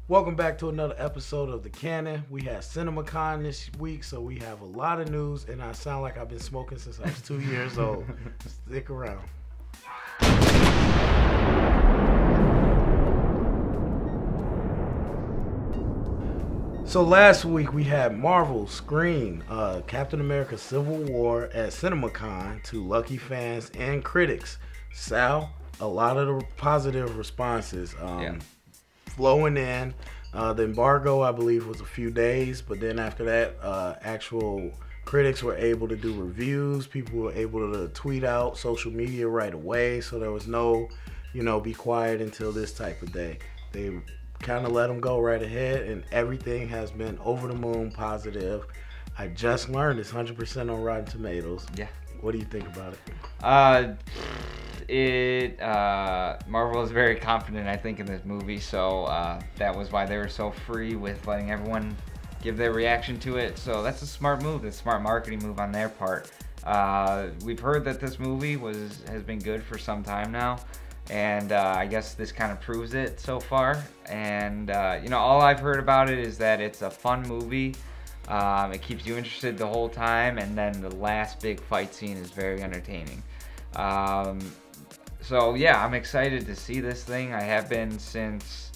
Welcome back to another episode of The Canon. We had CinemaCon this week, so we have a lot of news, and I sound like I've been smoking since I was 2 years old. Stick around. So last week we had Marvel screen Captain America Civil War at CinemaCon to lucky fans and critics. Sal, a lot of the positive responses. Flowing in. The embargo, I believe, was a few days, but then after that, actual critics were able to do reviews. People were able to tweet out social media right away, so there was no, be quiet until this type of day. They kind of let them go right ahead, and everything has been over the moon positive. I just learned it's 100% on Rotten Tomatoes. Yeah. What do you think about it? Marvel is very confident, I think, in this movie, so that was why they were so free with letting everyone give their reaction to it. So that's a smart move. It's a smart marketing move on their part. We've heard that this movie has been good for some time now, and I guess this kind of proves it so far. And all I've heard about it is that it's a fun movie. It keeps you interested the whole time, and then the last big fight scene is very entertaining. So yeah, I'm excited to see this thing. I have been since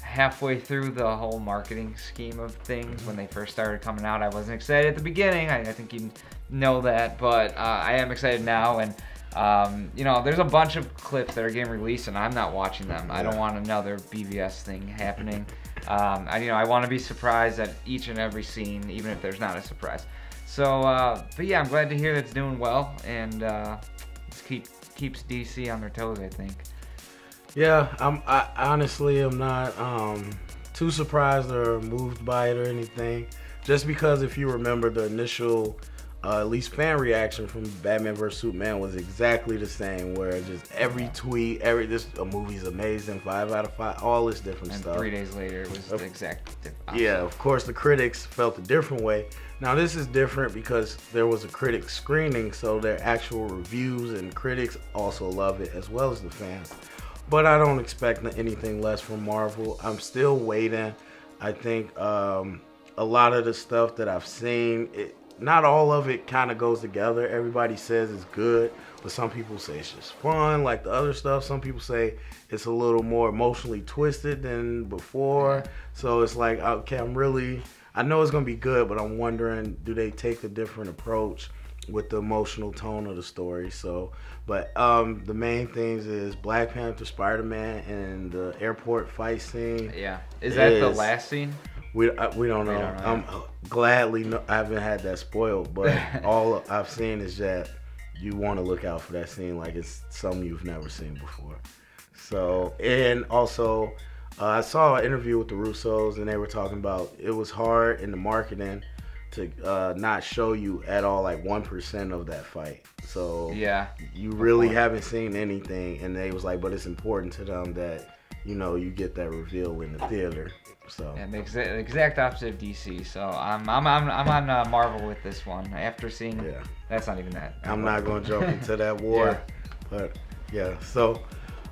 halfway through the whole marketing scheme of things. When they first started coming out, I wasn't excited at the beginning. I think you know that, but I am excited now. And there's a bunch of clips that are getting released, and I'm not watching them. I don't want another BVS thing happening. I want to be surprised at each and every scene, even if there's not a surprise. So, but yeah, I'm glad to hear that it's doing well, and keeps DC on their toes, I think. Yeah, I honestly am not too surprised or moved by it or anything. Just because if you remember the initial, at least fan reaction from Batman vs Superman was exactly the same, where just every tweet, this movie's amazing, 5 out of 5, all this different stuff. 3 days later, it was the exact opposite. Yeah, of course the critics felt a different way. Now this is different because there was a critic screening, so their actual reviews and critics also love it as well as the fans. But I don't expect anything less from Marvel. I'm still waiting. I think a lot of the stuff that I've seen, not all of it kind of goes together. Everybody says it's good, but some people say it's just fun like the other stuff. Some people say it's a little more emotionally twisted than before. So it's like, okay, I know it's going to be good, but I'm wondering, do they take a different approach with the emotional tone of the story? So, but the main things is Black Panther, Spider-Man, and the airport fight scene. Yeah. Is that the last scene? We don't know. I'm gladly I haven't had that spoiled, but all I've seen is that you want to look out for that scene like it's something you've never seen before. So, and also I saw an interview with the Russos, and they were talking about it was hard in the marketing to not show you at all like 1% of that fight. So yeah, you really haven't seen anything, and they was like, but it's important to them that you get that reveal in the theater. So yeah, the exact opposite of DC. So I'm on Marvel with this one. After seeing, that's not even that. I'm not gonna jump into that war, but yeah. So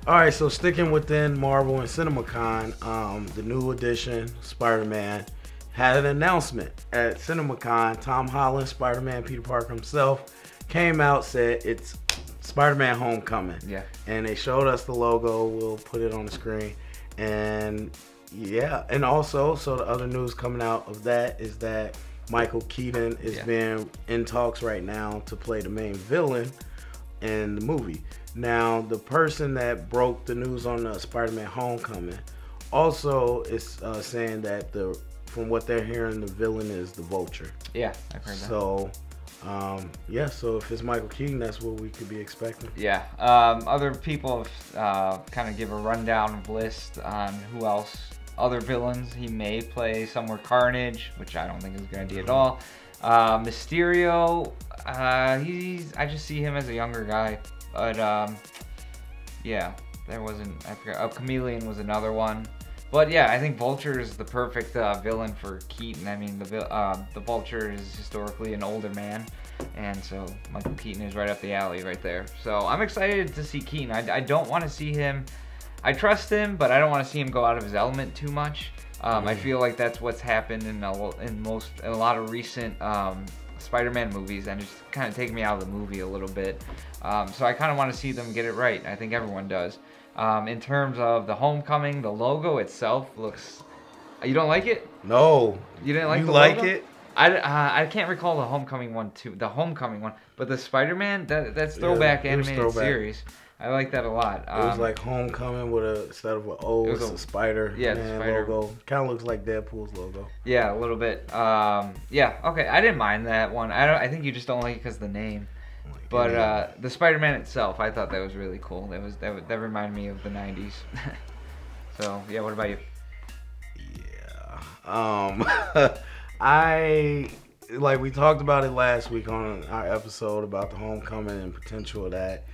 all right, so sticking within Marvel and CinemaCon, the new edition Spider-Man had an announcement at CinemaCon. Tom Holland, Spider-Man, Peter Parker himself, came out, said it's Spider-Man Homecoming. Yeah. And they showed us the logo. We'll put it on the screen. And yeah, and also, so the other news coming out of that is that Michael Keaton is being in talks right now to play the main villain in the movie. Now, the person that broke the news on the Spider-Man Homecoming also is saying that from what they're hearing, the villain is the Vulture. Yeah, I've heard that. So, so if it's Michael Keaton, that's what we could be expecting. Yeah. Other people have kind of give a rundown of list on who else, other villains he may play. Somewhere Carnage, which I don't think is a good idea at all. Mysterio, I just see him as a younger guy. But yeah, there wasn't. I forgot. Chameleon was another one. But yeah, I think Vulture is the perfect villain for Keaton. I mean, the Vulture is historically an older man, and so Michael Keaton is right up the alley right there. So I'm excited to see Keaton. I don't want to see him I trust him, but I don't want to see him go out of his element too much. I feel like that's what's happened in a lot of recent Spider-Man movies, and it's kind of taken me out of the movie a little bit. So I kind of want to see them get it right. I think everyone does. In terms of the Homecoming, the logo itself looks... You don't like it? No. You didn't like you the like logo? it? I can't recall the Homecoming one too. The Homecoming one, but the Spider-Man, that's throwback animated series. I like that a lot. It was like Homecoming with instead of an O, it's a spider. Yeah, spider logo. Kind of looks like Deadpool's logo. Yeah, a little bit. Yeah, okay. I didn't mind that one. I think you just don't like it because of the name. But the Spider-Man itself, I thought that was really cool. That reminded me of the '90s. So yeah, what about you? Yeah. Like we talked about it last week on our episode about the Homecoming and potential of that.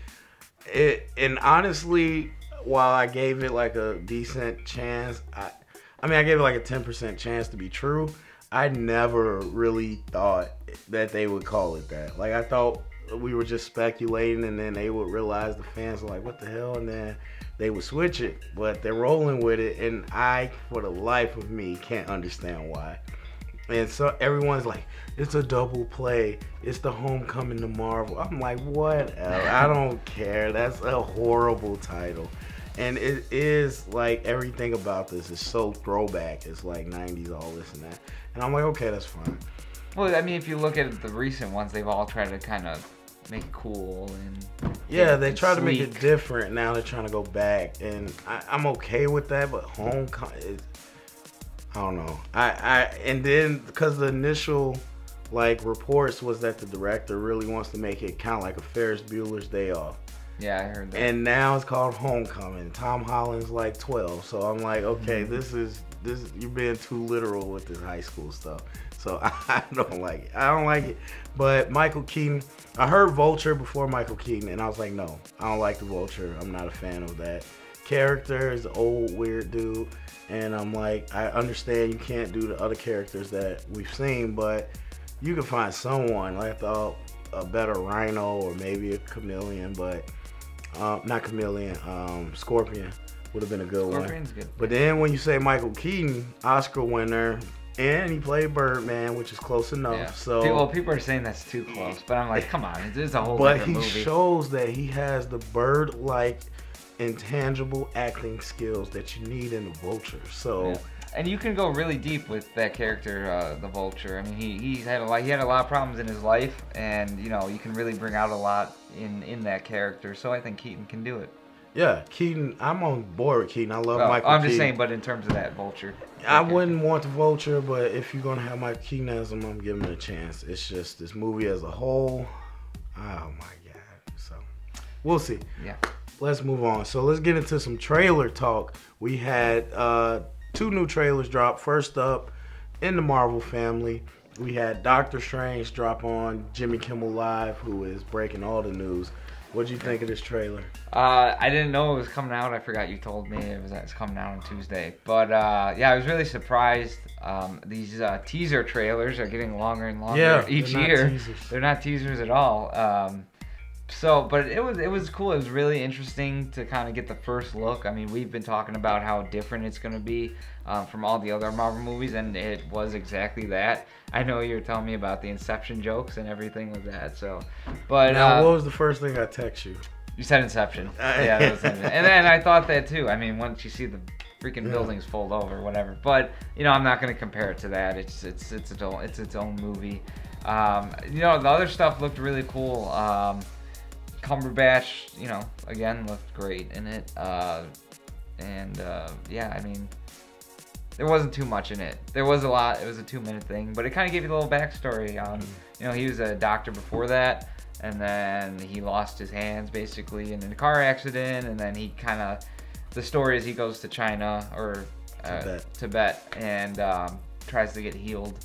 And honestly, while I gave it like a decent chance, I gave it like a 10% chance to be true. I never really thought that they would call it that. Like I thought we were just speculating, and then they would realize the fans were like, "What the hell?" And then they would switch it. But they're rolling with it, and I, for the life of me, can't understand why. And so everyone's like, it's a double play. It's the Homecoming to Marvel. I'm like, whatever. I don't care. That's a horrible title. And it is like everything about this is so throwback. It's like 90s, all this and that. And I'm like, okay, that's fine. Well, I mean, if you look at the recent ones, they've all tried to kind of make it cool and they try to make it different. Now they're trying to go back, and I'm okay with that. But Homecoming, I don't know. And then because the initial like reports was that the director really wants to make it kind of like a Ferris Bueller's Day Off. Yeah, I heard that. And now it's called Homecoming. Tom Holland's like 12, so I'm like, okay, this you're being too literal with this high school stuff. So I don't like it. I don't like it. But Michael Keaton, I heard Vulture before Michael Keaton, and I was like, no, I don't like the Vulture. I'm not a fan of that character. Is an old weird dude, and I'm like, I understand you can't do the other characters that we've seen, but you can find someone. Like I thought a better Rhino or maybe a Chameleon, but not Chameleon. Scorpion would have been a good Scorpion's one. Good. But then when you say Michael Keaton, Oscar winner. And he played Birdman, which is close enough. Yeah. So people are saying that's too close, but I'm like, come on, it's a whole different movie. But he shows that he has the bird-like, intangible acting skills that you need in the Vulture. So, and you can go really deep with that character, the Vulture. I mean, he had a lot of problems in his life, and you can really bring out a lot in that character. So I think Keaton can do it. Yeah, Keaton. I'm on board with Keaton. I love Michael Keaton. I'm just saying, but in terms of that Vulture. I wouldn't want the Vulture, but if you're going to have Michael Keaton as him, I'm giving him a chance. It's just this movie as a whole. Oh, my God. So, we'll see. Yeah. Let's move on. So, let's get into some trailer talk. We had 2 new trailers drop. First up, in the Marvel family, we had Doctor Strange drop on Jimmy Kimmel Live, who is breaking all the news. What'd you think of this trailer? I didn't know it was coming out. I forgot you told me it's coming out on Tuesday. But yeah, I was really surprised. These teaser trailers are getting longer and longer each year. They're not teasers at all. But it was cool. It was really interesting to kind of get the first look. I mean, we've been talking about how different it's going to be from all the other Marvel movies, and it was exactly that. I know you were telling me about the Inception jokes and everything with that. So, but now, what was the first thing I text you? You said Inception. Yeah, that was Inception. And then I thought that too. I mean, once you see the freaking buildings fold over, whatever. But I'm not going to compare it to that. It's its own movie. The other stuff looked really cool. Cumberbatch, again, looked great in it. Yeah, I mean, there wasn't too much in it. There was a lot. It was a 2-minute thing, but it kind of gave you a little backstory on, he was a doctor before that, and then he lost his hands basically in a car accident, and then he kind of, the story is he goes to China or Tibet and tries to get healed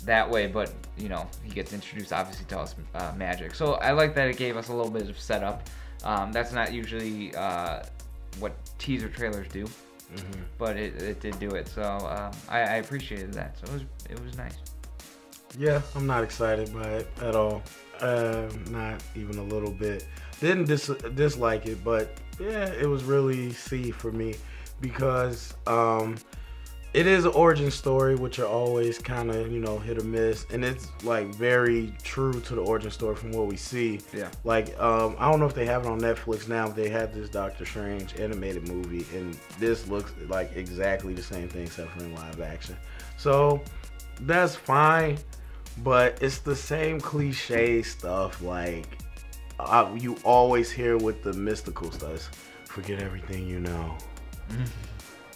that way, but he gets introduced obviously to us magic. So I like that it gave us a little bit of setup. That's not usually what teaser trailers do. But it did do it, so I appreciated that. So it was nice. Yeah, I'm not excited by it at all. Not even a little bit. Didn't dislike it, but yeah, it was really C for me because it is an origin story, which are always kind of, hit or miss, and it's like very true to the origin story from what we see. Yeah. Like I don't know if they have it on Netflix now, but they had this Doctor Strange animated movie, and this looks like exactly the same thing except for in live action. So that's fine. But it's the same cliche stuff like you always hear with the mystical stuff. Forget everything you know.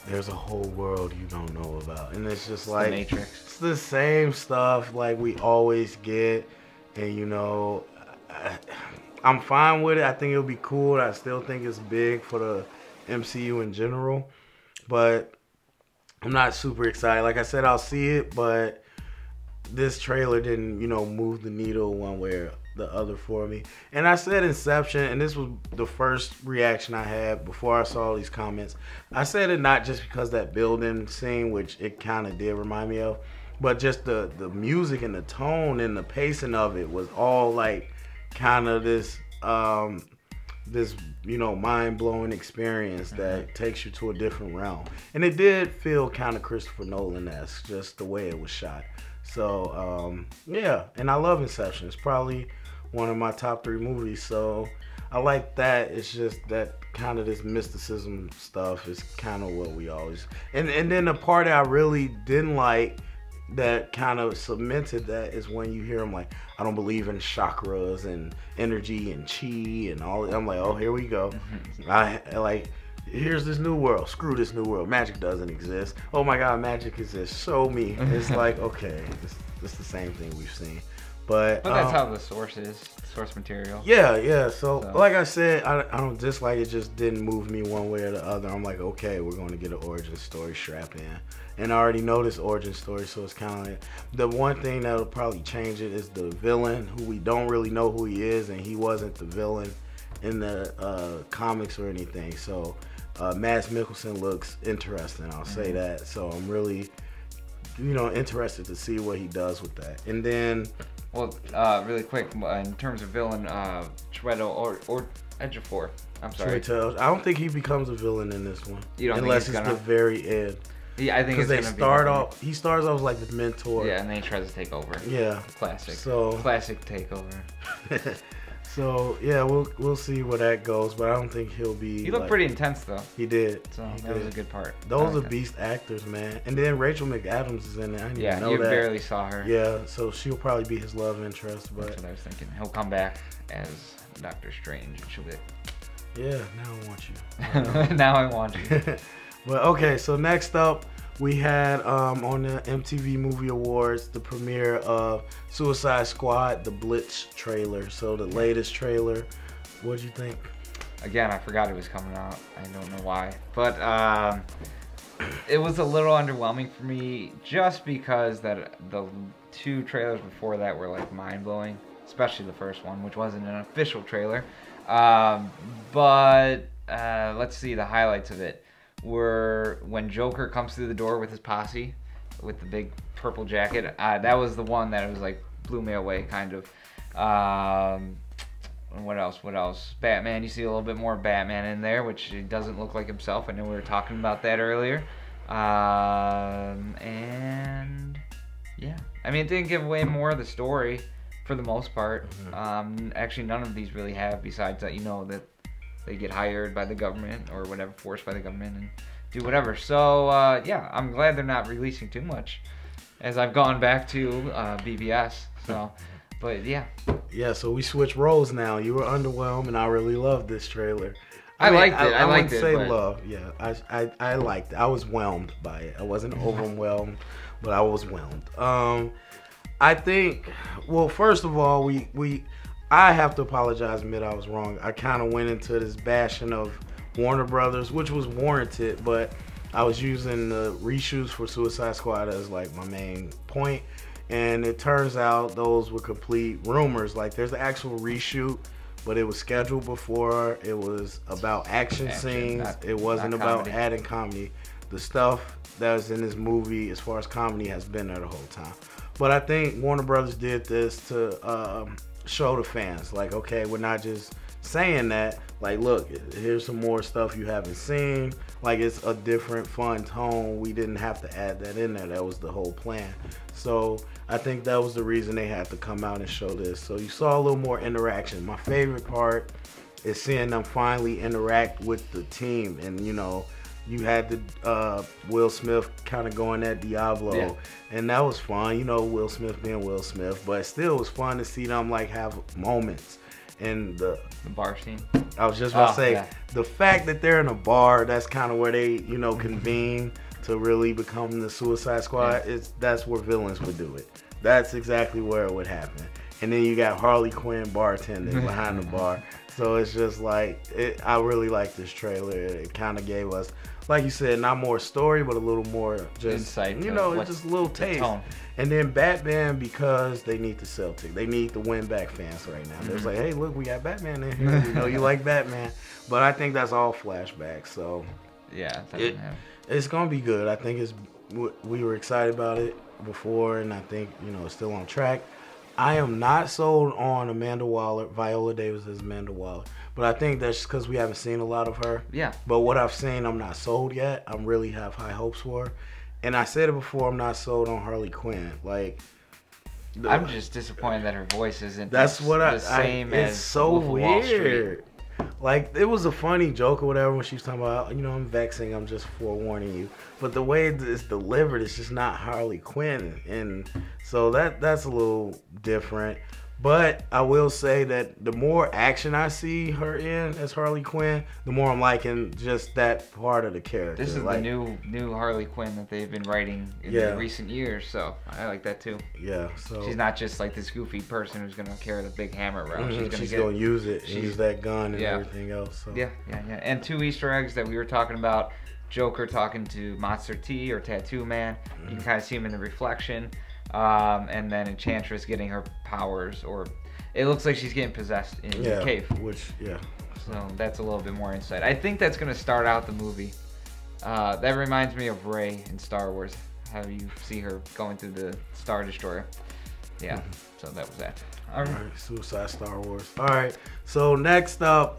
There's a whole world you don't know about. And it's just like, the Matrix. It's the same stuff like we always get. And I'm fine with it. I think it'll be cool. I still think it's big for the MCU in general. But I'm not super excited. Like I said, I'll see it, but this trailer didn't, move the needle one way or the other for me. And I said Inception, and this was the first reaction I had before I saw these comments. I said it not just because that building scene, which it kind of did remind me of, but just the music and the tone and the pacing of it was all like kind of this mind-blowing experience that takes you to a different realm. And it did feel kind of Christopher Nolan-esque, just the way it was shot. So, yeah, and I love Inception. It's probably one of my top 3 movies, so I like that. It's just that kind of this mysticism stuff is kind of what we always... And then the part that I really didn't like that kind of cemented that is when you hear them like, I don't believe in chakras and energy and chi and all. I'm like, oh, here we go. Here's this new world. Screw this new world. Magic doesn't exist. Oh my God, magic exists. Show me. It's like, okay, it's the same thing we've seen. But that's how the source is. Source material. Yeah. So like I said, I don't dislike it. Just didn't move me one way or the other. I'm like, okay, we're going to get an origin story strap in. And I already know this origin story, so it's kind of like, the one thing that'll probably change it is the villain, who we don't really know who he is, and he wasn't the villain in the comics or anything. So Mads Mikkelsen looks interesting, I'll say that. So I'm really, interested to see what he does with that. And then... Well, really quick, in terms of villain, Chiwetel or Ejiofor. I'm sorry. Chiwetel. I don't think he becomes a villain in this one. You don't unless think it's the very end. Yeah, I think it's because they start off. He starts off like the mentor. Yeah, and then he tries to take over. Yeah. Classic. So classic takeover. So yeah, we'll see where that goes, but I don't think he'll be. He looked pretty intense though. He did. So that was a good part. Those are beast actors, man. And then Rachel McAdams is in it. I didn't even know you that. barely saw her. Yeah, so she'll probably be his love interest. But that's what I was thinking. He'll come back as Doctor Strange, and she'll be like, yeah, now I want you. now I want you. Well, okay, so next up, we had on the MTV Movie Awards the premiere of Suicide Squad, the Blitz trailer. So the latest trailer. What'd you think? Again, I forgot it was coming out. I don't know why. But it was a little underwhelming for me just because that the 2 trailers before that were like mind-blowing. Especially the first one, which wasn't an official trailer. But let's see the highlights of it. Were when Joker comes through the door with his posse, with the big purple jacket. That was the one that was like blew me away, kind of. And what else? Batman. You see a little bit more Batman in there, which doesn't look like himself. I know we were talking about that earlier. And yeah, I mean, it didn't give away more of the story for the most part. Actually, none of these really have, besides that that they get hired by the government or whatever, forced by the government and do whatever. So, yeah, I'm glad they're not releasing too much as I've gone back to BVS. So, but yeah. Yeah, so we switch roles now. You were underwhelmed, and I really loved this trailer. I liked it. I wouldn't say love. Yeah, I liked it. I was whelmed by it. I wasn't overwhelmed, but I was whelmed. I think, well, first of all, I have to apologize and admit I was wrong. I kind of went into this bashing of Warner Brothers, which was warranted, but I was using the reshoots for Suicide Squad as like my main point, and it turns out those were complete rumors. Like, there's an actual reshoot, but it was scheduled before. It was about action scenes. It wasn't about adding comedy. The stuff that was in this movie as far as comedy has been there the whole time. But I think Warner Brothers did this to show the fans, like, okay, we're not just saying that, like, look, here's some more stuff you haven't seen. Like, it's a different fun tone. We didn't have to add that in there. That was the whole plan. So I think that was the reason they had to come out and show this. So you saw a little more interaction. My favorite part is seeing them finally interact with the team. And, you know, you had the Will Smith kind of going at Diablo. Yeah. And that was fun. You know, Will Smith being Will Smith. But still, it was fun to see them, like, have moments. And the bar scene. I was just about to say, the fact that they're in a bar, that's kind of where they, you know, convene to really become the Suicide Squad. Yeah. That's where villains would do it. That's exactly where it would happen. And then you got Harley Quinn bartending behind the bar. So it's just like, I really like this trailer. It kind of gave us, like you said, not more story, but a little more just insight. You know, just a little taste. And then Batman, because they need to sell tickets. They need to win back fans right now. They're like, hey, look, we got Batman in here. You know, you like Batman. But I think that's all flashbacks. So yeah, it's going to be good. I think we were excited about it before, and I think, you know, it's still on track. I am not sold on Amanda Waller, Viola Davis as Amanda Waller. But I think that's just because we haven't seen a lot of her. Yeah. But what I've seen, I'm not sold yet. I really have high hopes for her. And I said it before, I'm not sold on Harley Quinn. Like, I'm just disappointed that her voice isn't the same as it's so weird. Like, it was a funny joke or whatever when she was talking about, you know, I'm vexing, I'm just forewarning you. But the way it's delivered, it's just not Harley Quinn. And so that's a little different. But I will say that the more action I see her in as Harley Quinn, the more I'm liking just that part of the character. This is like, the new Harley Quinn that they've been writing in the recent years, so I like that too. Yeah, so she's not just like this goofy person who's gonna carry the big hammer around. She's gonna use it and use that gun and everything else. So. Yeah. And 2 Easter eggs that we were talking about: Joker talking to Monster T or Tattoo Man. You can kind of see him in the reflection. And then Enchantress getting her powers, or it looks like she's getting possessed in the cave. So that's a little bit more insight. I think that's going to start out the movie. That reminds me of Rey in Star Wars. How you see her going through the Star Destroyer. Yeah, so that was that. All right, Suicide Star Wars. All right, so next up,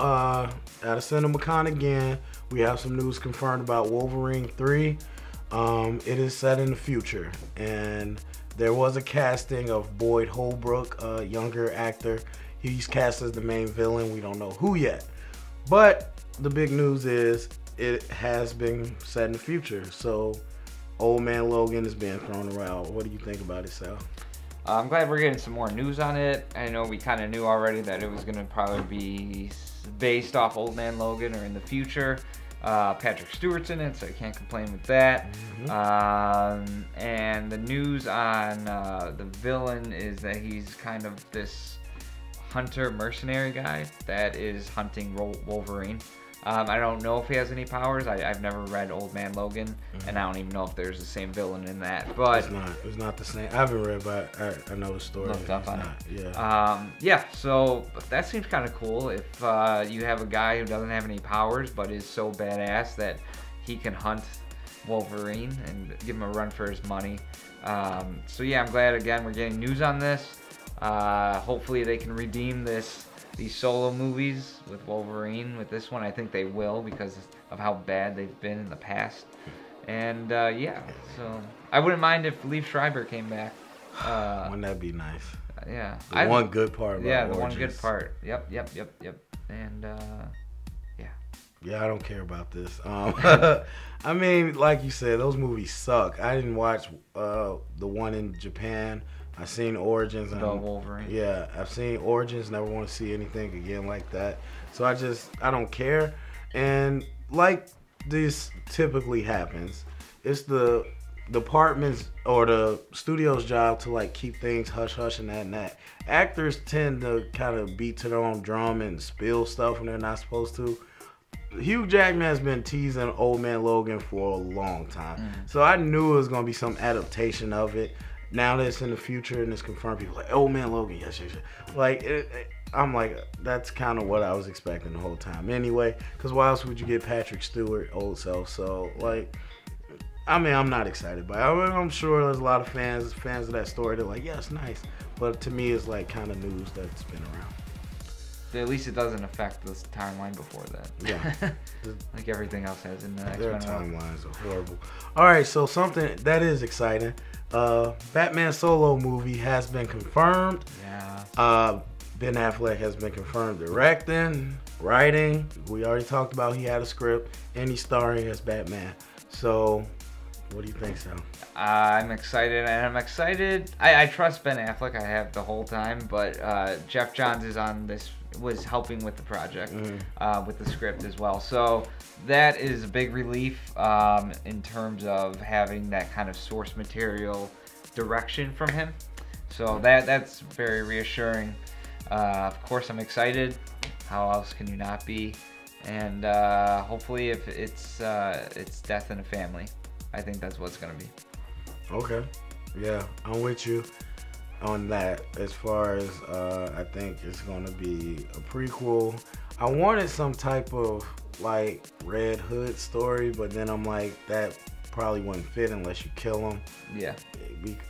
at a CinemaCon again, we have some news confirmed about Wolverine 3. It is set in the future, and there was a casting of Boyd Holbrook, a younger actor. He's cast as the main villain. We don't know who yet. But the big news is it has been set in the future. So Old Man Logan is being thrown around. What do you think about it, Sal? I'm glad we're getting some more news on it. I know we kind of knew already that it was going to probably be based off Old Man Logan or in the future. Patrick Stewart's in it, so I can't complain with that. And the news on the villain is that he's kind of this hunter mercenary guy that is hunting Wolverine. I don't know if he has any powers. I've never read Old Man Logan, and I don't even know if there's the same villain in that. But it's not the same. I haven't read, but I know the story. Looked up on it. Yeah. So that seems kind of cool. If you have a guy who doesn't have any powers but is so badass that he can hunt Wolverine and give him a run for his money. So yeah, I'm glad again we're getting news on this. Hopefully they can redeem these solo movies with Wolverine. With this one, I think they will because of how bad they've been in the past. And yeah, so I wouldn't mind if Liev Schreiber came back. Wouldn't that be nice? Yeah. One good part about the one good part. Yep. And yeah, I don't care about this. I mean, like you said, those movies suck. I didn't watch the one in Japan. I've seen Origins. The Wolverine. Yeah, I've seen Origins. Never want to see anything again like that. So I don't care. And like this typically happens, it's the department's or the studio's job to like keep things hush hush and that. Actors tend to kind of beat to their own drum and spill stuff when they're not supposed to. Hugh Jackman has been teasing Old Man Logan for a long time. So I knew it was going to be some adaptation of it. Now that it's in the future and it's confirmed, people are like, Old Man Logan, yes. Like, I'm like, that's kind of what I was expecting the whole time anyway. Because why else would you get Patrick Stewart, old self? So, like, I mean, I'm not excited by it. I mean, I'm sure there's a lot of fans of that story. They're like, yeah, it's nice. but to me, it's like kind of news that's been around. At least it doesn't affect this timeline before that. Yeah. Like everything else has in the Their X-Men. timelines are horrible. All right, so something that is exciting. Batman solo movie has been confirmed. Yeah. Ben Affleck has been confirmed directing, writing. We already talked about he had a script, and he's starring as Batman. So, what do you think, Sal? I'm excited, and I'm excited. I trust Ben Affleck. I have the whole time, but Jeff Johns is on this, was helping with the project, with the script as well. So that is a big relief in terms of having that kind of source material direction from him. So that's very reassuring. Of course, I'm excited. How else can you not be? And hopefully, if it's death in a family, I think that's what it's gonna be. Okay, yeah, I'm with you on that. As far as I think it's gonna be a prequel. I wanted some type of like Red Hood story, but then I'm like, that probably wouldn't fit unless you kill him. Yeah.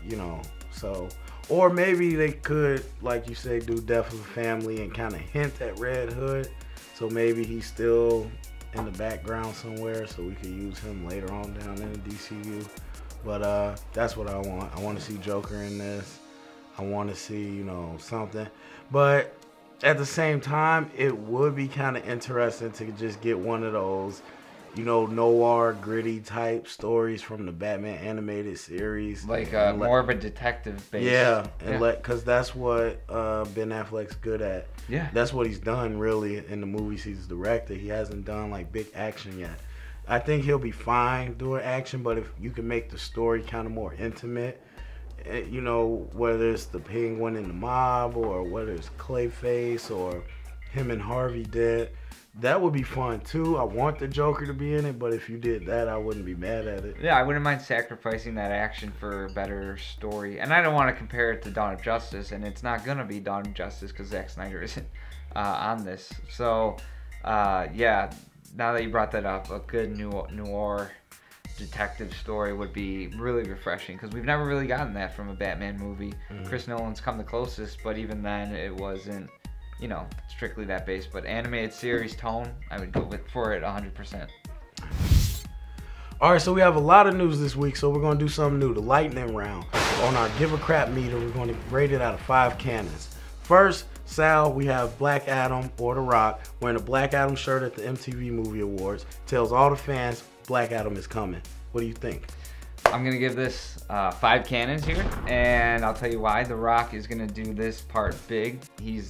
You know, so. Or maybe they could, like you say, do Death of a Family and kind of hint at Red Hood. So maybe he's still in the background somewhere, so we could use him later on down in the DCU. But that's what I want. I want to see Joker in this. I want to see, you know, something. But at the same time, it would be kind of interesting to just get one of those, you know, noir, gritty type stories from the Batman animated series. Like more of a detective base. Yeah, and because that's what Ben Affleck's good at. Yeah. That's what he's done really in the movies he's directed. He hasn't done like big action yet. I think he'll be fine doing action, but if you can make the story kind of more intimate, you know, whether it's the Penguin and the mob or whether it's Clayface or him and Harvey Dent, that would be fun too. I want the Joker to be in it, but if you did that, I wouldn't be mad at it. Yeah, I wouldn't mind sacrificing that action for a better story. And I don't want to compare it to Dawn of Justice, and it's not going to be Dawn of Justice because Zack Snyder isn't on this. So, yeah, now that you brought that up, a good noir detective story would be really refreshing because we've never really gotten that from a Batman movie. Chris Nolan's come the closest, but even then it wasn't, you know, strictly that base. But animated series tone, I would go for it 100%. All right, so we have a lot of news this week, so we're going to do something new, the lightning round. On our Give a Crap meter, we're going to rate it out of 5 cannons. First, Sal, we have Black Adam or The Rock wearing a Black Adam shirt at the MTV Movie Awards. Tells all the fans Black Adam is coming. What do you think? I'm going to give this 5 cannons here, and I'll tell you why. The Rock is going to do this part big. He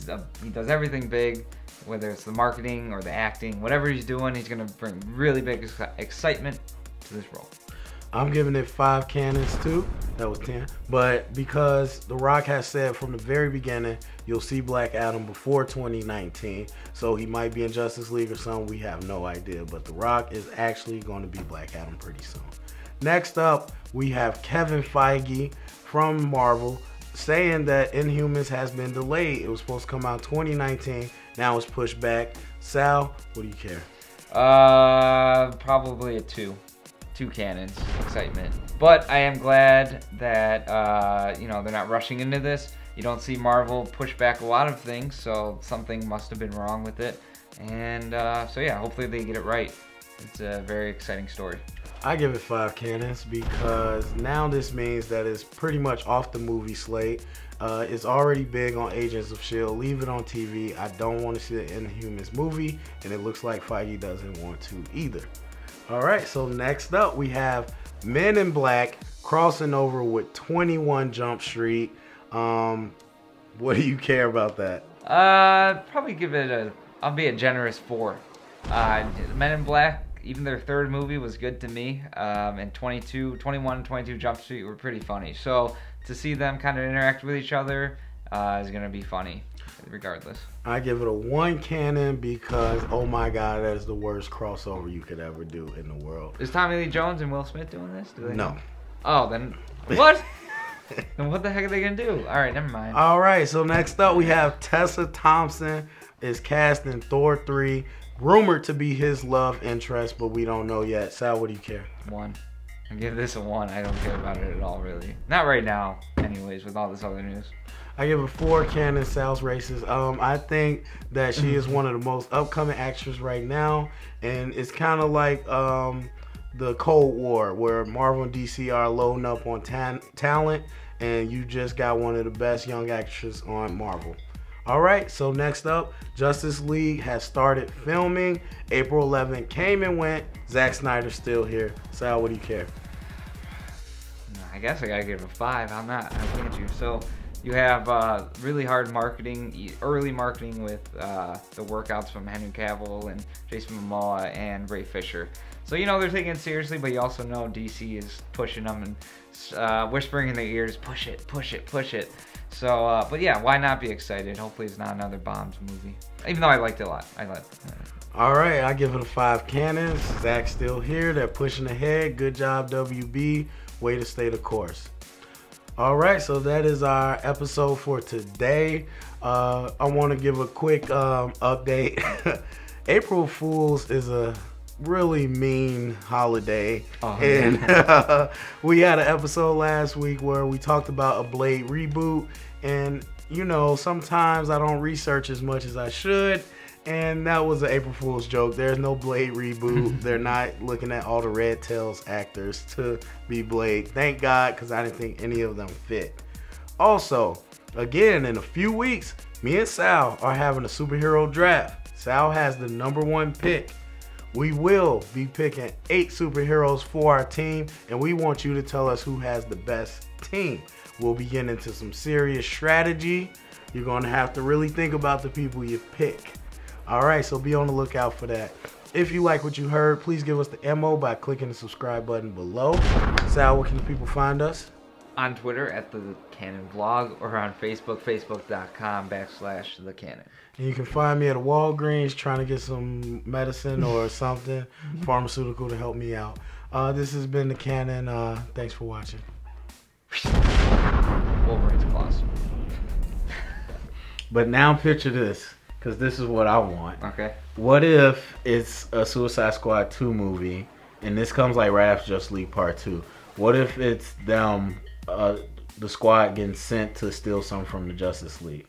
does everything big, whether it's the marketing or the acting. Whatever he's doing, he's going to bring really big excitement to this role. I'm giving it 5 cannons too. That was 10. But because The Rock has said from the very beginning, you'll see Black Adam before 2019. So he might be in Justice League or something. We have no idea. But The Rock is actually going to be Black Adam pretty soon. Next up, we have Kevin Feige from Marvel saying that Inhumans has been delayed. It was supposed to come out 2019. Now it's pushed back. Sal, what do you care? Probably a 2 cannons, excitement. But I am glad that, you know, they're not rushing into this. You don't see Marvel push back a lot of things, so something must have been wrong with it. And so yeah, hopefully they get it right. It's a very exciting story. I give it 5 cannons because now this means that it's pretty much off the movie slate. It's already big on Agents of S.H.I.E.L.D. Leave it on TV. I don't want to see the Inhumans movie, and it looks like Feige doesn't want to either. All right, so next up we have Men in Black crossing over with 21 Jump Street. What do you care about that? Probably give it I'll be a generous 4. Men in Black, even their third movie was good to me. And 21 and 22 Jump Street were pretty funny. So to see them kind of interact with each other is going to be funny regardless. I give it a 1 cannon because, oh my god, that is the worst crossover you could ever do in the world. Is Tommy Lee Jones and Will Smith doing this? Do they No. know? Oh, then what? Then what the heck are they going to do? All right, never mind. All right, so next up we have Tessa Thompson is cast in Thor 3. Rumored to be his love interest, but we don't know yet. Sal, what do you care? 1. I give this a 1. I don't care about it at all, really. Not right now, anyways, with all this other news. I give it 4 canon. Sal's racist. I think that she is one of the most upcoming actors right now, and it's kind of like the Cold War, where Marvel and DC are loading up on talent, and you just got one of the best young actresses on Marvel. All right, so next up, Justice League has started filming. April 11th came and went. Zack Snyder's still here. Sal, what do you care? I guess I gotta give it a 5. I'm looking at you. So you have really hard marketing, early marketing with the workouts from Henry Cavill and Jason Momoa and Ray Fisher. So you know they're taking it seriously, but you also know DC is pushing them and whispering in their ears, push it, push it, push it. So, but yeah, why not be excited? Hopefully it's not another Bombs movie. Even though I liked it a lot. I liked it. All right, I give it a 5 cannons. Zach's still here. They're pushing ahead. Good job, WB. Way to stay the course. All right, so that is our episode for today. I want to give a quick update. April Fool's is a really mean holiday, and we had an episode last week where we talked about a Blade reboot, and you know, sometimes I don't research as much as I should, and that was an April Fool's joke. There's no Blade reboot. They're not looking at all the Red Tails actors to be Blade. Thank God, because I didn't think any of them fit. Also, again, in a few weeks, me and Sal are having a superhero draft. Sal has the #1 pick. We will be picking 8 superheroes for our team, and we want you to tell us who has the best team. We'll be getting into some serious strategy. You're going to have to really think about the people you pick. All right, so be on the lookout for that. If you like what you heard, please give us the MO by clicking the subscribe button below. Sal, where can the people find us? On Twitter at The Canon Vlog, or on Facebook, facebook.com/The Canon. And you can find me at a Walgreens trying to get some medicine or something, pharmaceutical, to help me out. This has been The Canon. Thanks for watching. Wolverine's claws. But now picture this, because this is what I want. Okay. What if it's a Suicide Squad 2 movie, and this comes like right after Justice League Part 2? What if it's them, the squad getting sent to steal something from the Justice League?